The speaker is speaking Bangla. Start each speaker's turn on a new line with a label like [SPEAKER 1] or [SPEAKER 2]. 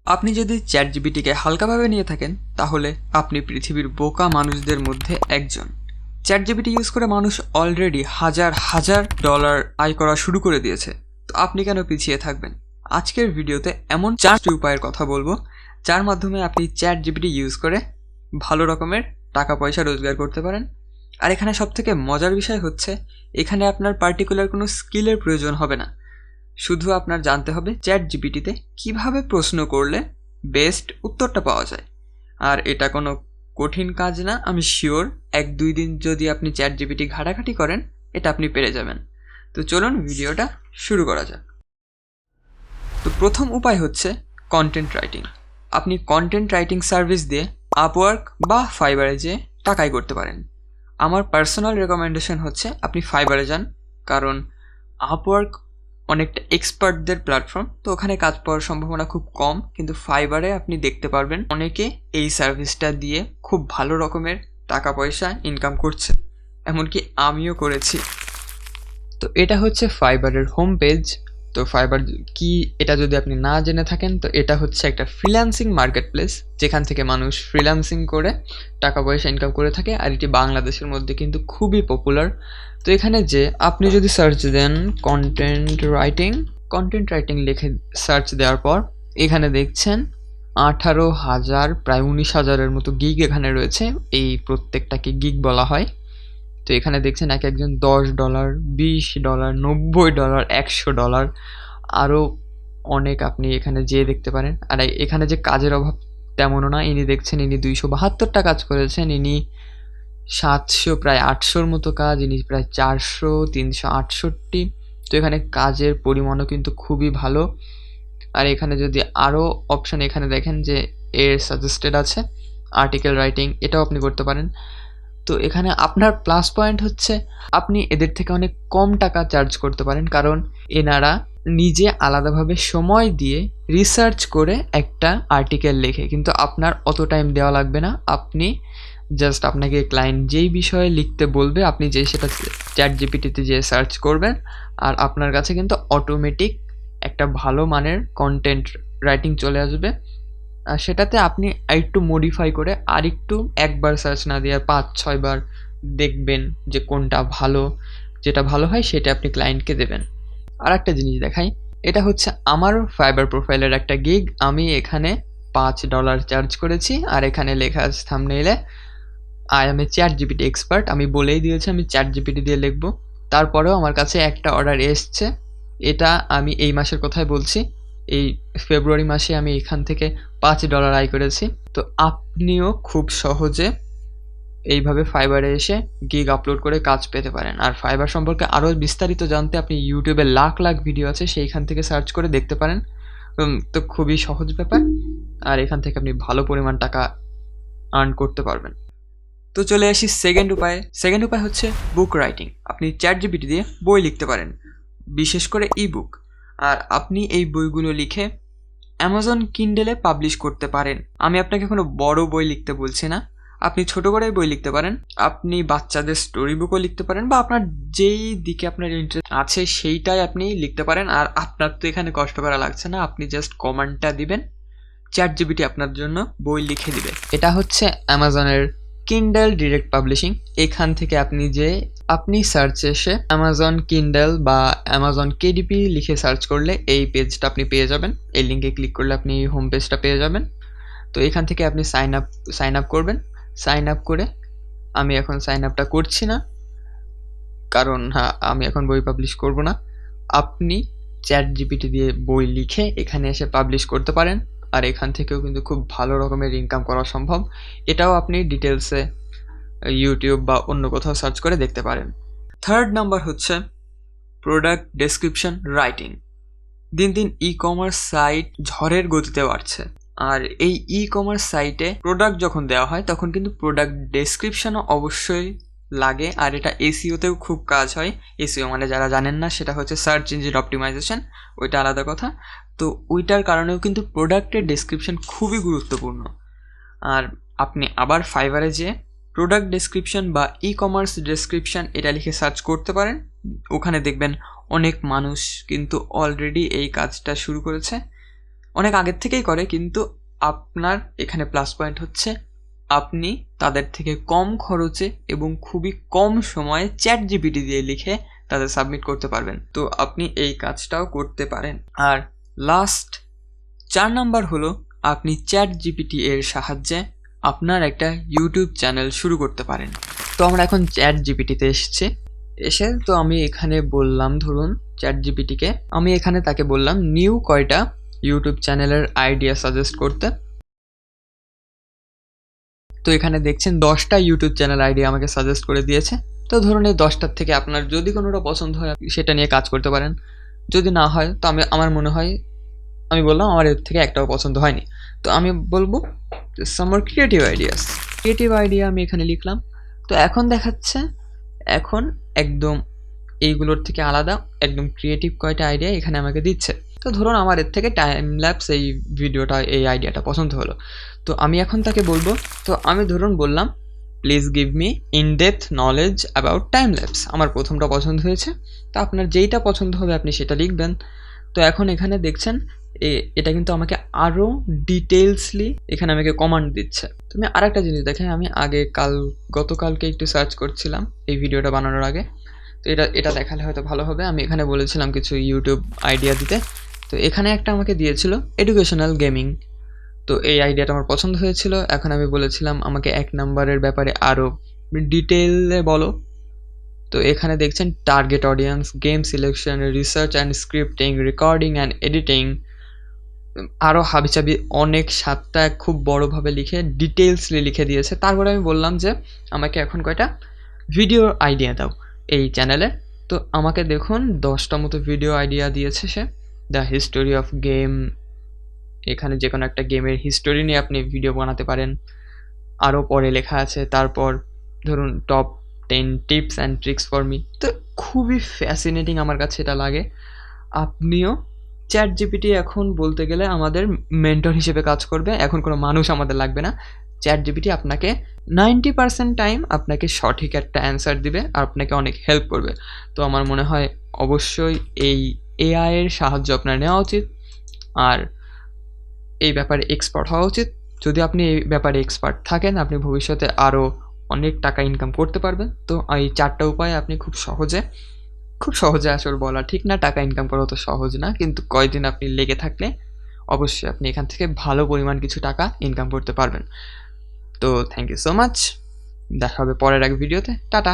[SPEAKER 1] আপনি যদি চ্যাটজিপিটিকে হালকাভাবে নিয়ে থাকেন তাহলে আপনি পৃথিবীর বোকা মানুষদের মধ্যে একজন। চ্যাটজিপিটি ইউজ করে মানুষ অলরেডি হাজার হাজার ডলার আয় করা শুরু করে দিয়েছে, তো আপনি কেন পিছিয়ে থাকবেন? আজকের ভিডিওতে এমন 4টি উপায়ের কথা বলবো যার মাধ্যমে আপনি চ্যাটজিপিটি ইউজ করে ভালো রকমের টাকা পয়সা রোজগার করতে পারেন। আর এখানে সবথেকে মজার বিষয় হচ্ছে এখানে আপনার পার্টিকুলার কোনো স্কিলের প্রয়োজন হবে না, শুধু আপনার জানতে হবে চ্যাটজিপিটিতে কিভাবে প্রশ্ন করলে বেস্ট উত্তরটা পাওয়া যায়। আর এটা কোনো কঠিন কাজ না, আমি শিওর 1-2 দিন যদি আপনি চ্যাটজিপিটি ঘাটাঘাটি করেন এটা আপনি পেরে যাবেন। তো চলুন ভিডিওটা শুরু করা যাক। তো প্রথম উপায় হচ্ছে কন্টেন্ট রাইটিং। আপনি কন্টেন্ট রাইটিং সার্ভিস দিয়ে আপওয়ার্ক বা ফাইবারে যেয়ে টাকাই করতে পারেন। আমার পার্সোনাল রেকমেন্ডেশন হচ্ছে আপনি ফাইবারে যান, কারণ আপওয়ার্ক অনেকটা এক্সপার্টদের প্ল্যাটফর্ম, তো ওখানে কাজ পাওয়ার সম্ভাবনা খুব কম, কিন্তু ফাইবারে আপনি দেখতে পারবেন অনেকে এই সার্ভিসটা দিয়ে খুব ভালো রকমের টাকা পয়সা ইনকাম করছে, এমনকি আমিও করেছি। তো এটা হচ্ছে ফাইবারের হোম পেজ। তো ফাইবার কি এটা যদি আপনি না জেনে থাকেন, তো এটা হচ্ছে একটা ফ্রিল্যান্সিং মার্কেট প্লেস যেখান থেকে মানুষ ফ্রিল্যান্সিং করে টাকা পয়সা ইনকাম করে থাকে, আর এটি বাংলাদেশের মধ্যে কিন্তু খুবই পপুলার। তো এখানে যে আপনি যদি সার্চ দেন কন্টেন্ট রাইটিং লিখে সার্চ দেওয়ার পর এখানে দেখছেন 18,000 প্রায় 19,000-এর মতো গিগ এখানে রয়েছে। এই প্রত্যেকটাকে গিগ বলা হয়। তো এখানে দেখছেন এক একজন $10, $20, $90, $100, আরও অনেক আপনি এখানে যেয়ে দেখতে পারেন। আর এখানে যে কাজের অভাব তেমনও না, ইনি দেখছেন ইনি 272টা কাজ করেছেন, ইনি 700 প্রায় 800-র মতো কাজ, ইনি প্রায় 400, 368। তো এখানে কাজের পরিমাণও কিন্তু খুবই ভালো। আর এখানে যদি আরও অপশান এখানে দেখেন যে এর সাজেস্টেড আছে আর্টিকেল রাইটিং, এটাও আপনি করতে পারেন। তো এখানে আপনার প্লাস পয়েন্ট হচ্ছে আপনি এদের থেকে অনেক কম টাকা চার্জ করতে পারেন, কারণ এনারা নিজে আলাদাভাবে সময় দিয়ে রিসার্চ করে একটা আর্টিকেল লেখে, কিন্তু আপনার অত টাইম দেওয়া লাগবে না। আপনি জাস্ট আপনাকে ক্লায়েন্ট যেই বিষয়ে লিখতে বলবে আপনি যে সেটা চ্যাটজিপিটিতে যে সার্চ করবেন, আর আপনার কাছে কিন্তু অটোমেটিক একটা ভালো মানের কন্টেন্ট রাইটিং চলে আসবে। আর সেটাতে আপনি একটু মডিফাই করে আরেকটু একবার সার্চ না দিয়ে 5-6 বার দেখবেন যে কোনটা ভালো, যেটা ভালো হয় সেটা আপনি ক্লায়েন্টকে দেবেন। আর একটা জিনিস দেখাই, এটা হচ্ছে আমার ফাইবার প্রোফাইলের একটা গিগ। আমি এখানে $5 চার্জ করেছি, আর এখানে লেখা আছে থাম্বনেইলে I am a ChatGPT expert. আমি বলেই দিয়েছি আমি চ্যাটজিপিটি দিয়ে লিখবো। তারপরেও আমার কাছে একটা অর্ডার এসছে, এটা আমি এই মাসের কথাই বলছি, এই ফেব্রুয়ারি মাসে আমি এখান থেকে $5 আয় করেছি। তো আপনিও খুব সহজে এইভাবে ফাইবারে এসে গিগ আপলোড করে কাজ পেতে পারেন। আর ফাইবার সম্পর্কে আরও বিস্তারিত জানতে আপনি ইউটিউবে লাখ লাখ ভিডিও আছে, সেইখান থেকে সার্চ করে দেখতে পারেন। তো খুবই সহজ ব্যাপার, আর এখান থেকে আপনি ভালো পরিমাণ টাকা আর্ন করতে পারবেন। তো চলে আসি সেকেন্ড উপায় হচ্ছে বুক রাইটিং। আপনি চ্যাটজিপিটি দিয়ে বই লিখতে পারেন, বিশেষ করে ই বুক। আর আপনি এই বইগুলো লিখে অ্যামাজন কিন্ডেলে পাবলিশ করতে পারেন। আমি আপনাকে কোনো বড় বই লিখতে বলছি না, আপনি ছোট করে বই লিখতে পারেন। আপনি বাচ্চাদের স্টোরি বুকও লিখতে পারেন, বা আপনার যেই দিকে আপনার ইন্টারেস্ট আছে সেইটাই আপনি লিখতে পারেন। আর আপনার তো এখানে কষ্ট করা লাগছে না, আপনি জাস্ট কমান্ডটা দিবেন, চ্যাটজিপিটি আপনার জন্য বই লিখে দিবে। এটা হচ্ছে অ্যামাজনের কিন্ডেল ডিরেক্ট পাবলিশিং। এখান থেকে আপনি সার্চে এসে অ্যামাজন কিন্ডেল বা অ্যামাজন কেডিপি লিখে সার্চ করলে এই পেজটা আপনি পেয়ে যাবেন। এই লিঙ্কে ক্লিক করলে আপনি হোম পেজটা পেয়ে যাবেন। তো এখান থেকে আপনি সাইন আপ করবেন। সাইন আপ করে, আমি এখন সাইন আপটা করছি না, কারণ আমি এখন বই পাবলিশ করব না। আপনি চ্যাটজিপিটি দিয়ে বই লিখে এখানে এসে পাবলিশ করতে পারেন, আর এখান থেকেও কিন্তু খুব ভালো রকমের ইনকাম করা সম্ভব। এটাও আপনি ডিটেলসে ইউটিউব বা অন্য কোথাও সার্চ করে দেখতে পারেন। থার্ড নাম্বার হচ্ছে প্রোডাক্ট ডেসক্রিপশন রাইটিং। দিন দিন ই কমার্স সাইট ঝড়ের গতিতে বাড়ছে, আর এই ই কমার্স সাইটে প্রোডাক্ট যখন দেওয়া হয় তখন কিন্তু প্রোডাক্ট ডেসক্রিপশনও অবশ্যই লাগে, আর এটা এসইওতেও খুব কাজ হয়। এসইও মানে যারা জানেন না, সেটা হচ্ছে সার্চ ইঞ্জিন অপটিমাইজেশন, ওইটা আলাদা কথা। তো ওইটার কারণেও কিন্তু প্রোডাক্টের ডেসক্রিপশন খুবই গুরুত্বপূর্ণ। আর আপনি আবার ফাইবারে যেয়ে প্রোডাক্ট ডেসক্রিপশন বা ই কমার্স ডেসক্রিপশন এটা লিখে সার্চ করতে পারেন। ওখানে দেখবেন অনেক মানুষ কিন্তু অলরেডি এই কাজটা শুরু করেছে। অনেক আগের থেকেই করে, কিন্তু আপনার এখানে প্লাস পয়েন্ট হচ্ছে আপনি তাদের থেকে কম খরচে এবং খুবই কম সময়ে চ্যাট জিপিটি দিয়ে লিখে তাদের সাবমিট করতে পারবেন। তো আপনি এই কাজটাও করতে পারেন। আর লাস্ট 4 নাম্বার হলো আপনি চ্যাট জিপিটি এর সাহায্যে আপনার একটা ইউটিউব চ্যানেল শুরু করতে পারেন। তো আমরা এখন চ্যাট জিপিটিতে এসে তো আমি এখানে বললাম, ধরুন চ্যাট জিপিটিকে আমি এখানে তাকে বললাম নিউ কয়টা ইউটিউব চ্যানেলের আইডিয়া সাজেস্ট করতে। তো এখানে দেখছেন 10টা ইউটিউব চ্যানেল আইডিয়া আমাকে সাজেস্ট করে দিয়েছে। তো ধরুন এই 10টার থেকে আপনার যদি কোনোটা পছন্দ হয় সেটা নিয়ে কাজ করতে পারেন, যদি না হয় তো আমার মনে হয়, আমি বললাম আমার এর থেকে একটাও পছন্দ হয়নি, তো আমি বলবো সামার ক্রিয়েটিভ আইডিয়া আমি এখানে লিখলাম। তো এখন দেখাচ্ছে এখন একদম এইগুলোর থেকে আলাদা একদম ক্রিয়েটিভ কয়টা আইডিয়া এখানে আমাকে দিচ্ছে। তো ধরুন আমার এর থেকে টাইম ল্যাপস এই ভিডিওটা এই আইডিয়াটা পছন্দ হলো, তো আমি এখন তাকে বলবো, তো আমি ধরুন বললাম please give me in depth knowledge about time lapse. আমার প্রথমটা পছন্দ হয়েছে, তো আপনার যেইটা পছন্দ হবে আপনি সেটা লিখবেন। তো এখন এখানে দেখছেন এটা কিন্তু আমাকে আরও ডিটেলসলি এখানে আমাকে কমান্ড দিচ্ছে। তো আমি আরেকটা জিনিস দেখেন, আমি আগে গতকালকে একটু সার্চ করছিলাম এই ভিডিওটা বানানোর আগে, তো এটা দেখালে হয়তো ভালো হবে। আমি এখানে বলেছিলাম কিছু ইউটিউব আইডিয়া দিতে, তো এখানে একটা আমাকে দিয়েছিল এডুকেশনাল গেমিং। তো এই আইডিয়াটা আমার পছন্দ হয়েছিল। এখন আমি বলেছিলাম আমাকে 1 নাম্বারের ব্যাপারে আরও ডিটেলে বলো। তো এখানে দেখছেন target audience, game selection, research and scripting, recording and editing, আরও হাবিজাবি অনেক 7টা খুব বড়োভাবে লিখে ডিটেলসলি লিখে দিয়েছে। তারপরে আমি বললাম যে আমাকে এখন কয়টা ভিডিও আইডিয়া দাও এই চ্যানেলে। তো আমাকে দেখুন 10টা মতো ভিডিও আইডিয়া দিয়েছে সে। দ্য হিস্টোরি অফ গেম, এখানে যে কোনো একটা গেমের হিস্টোরি নিয়ে আপনি ভিডিও বানাতে পারেন, আরও পরে লেখা আছে। তারপর ধরুন top 10 tips and tricks for me. তো খুবই ফ্যাসিনেটিং আমার কাছে এটা লাগে। আপনিও চ্যাট জিপিটি এখন বলতে গেলে আমাদের মেন্টর হিসেবে কাজ করবে, এখন কোনো মানুষ আমাদের লাগবে না। চ্যাট জিপিটি আপনাকে 90% টাইম আপনাকে সঠিক একটা অ্যান্সার দিবে আর আপনাকে অনেক হেল্প করবে। তো আমার মনে হয় অবশ্যই এই এআই এর সাহায্য আপনার নেওয়া উচিত আর এই ব্যাপারে এক্সপার্ট হওয়া উচিত। যদি আপনি এই ব্যাপারে এক্সপার্ট থাকেন আপনি ভবিষ্যতে আরও অনেক টাকা ইনকাম করতে পারবেন। তো এই 4টা উপায়ে আপনি খুব সহজে আসলে বলা ঠিক না, টাকা ইনকাম করা তো সহজ না, কিন্তু কয়দিন আপনি লেগে থাকলে অবশ্যই আপনি এখান থেকে ভালো পরিমাণ কিছু টাকা ইনকাম করতে পারবেন। তো থ্যাংক ইউ সো মাচ, দেখা হবে পরের এক ভিডিওতে। টাটা।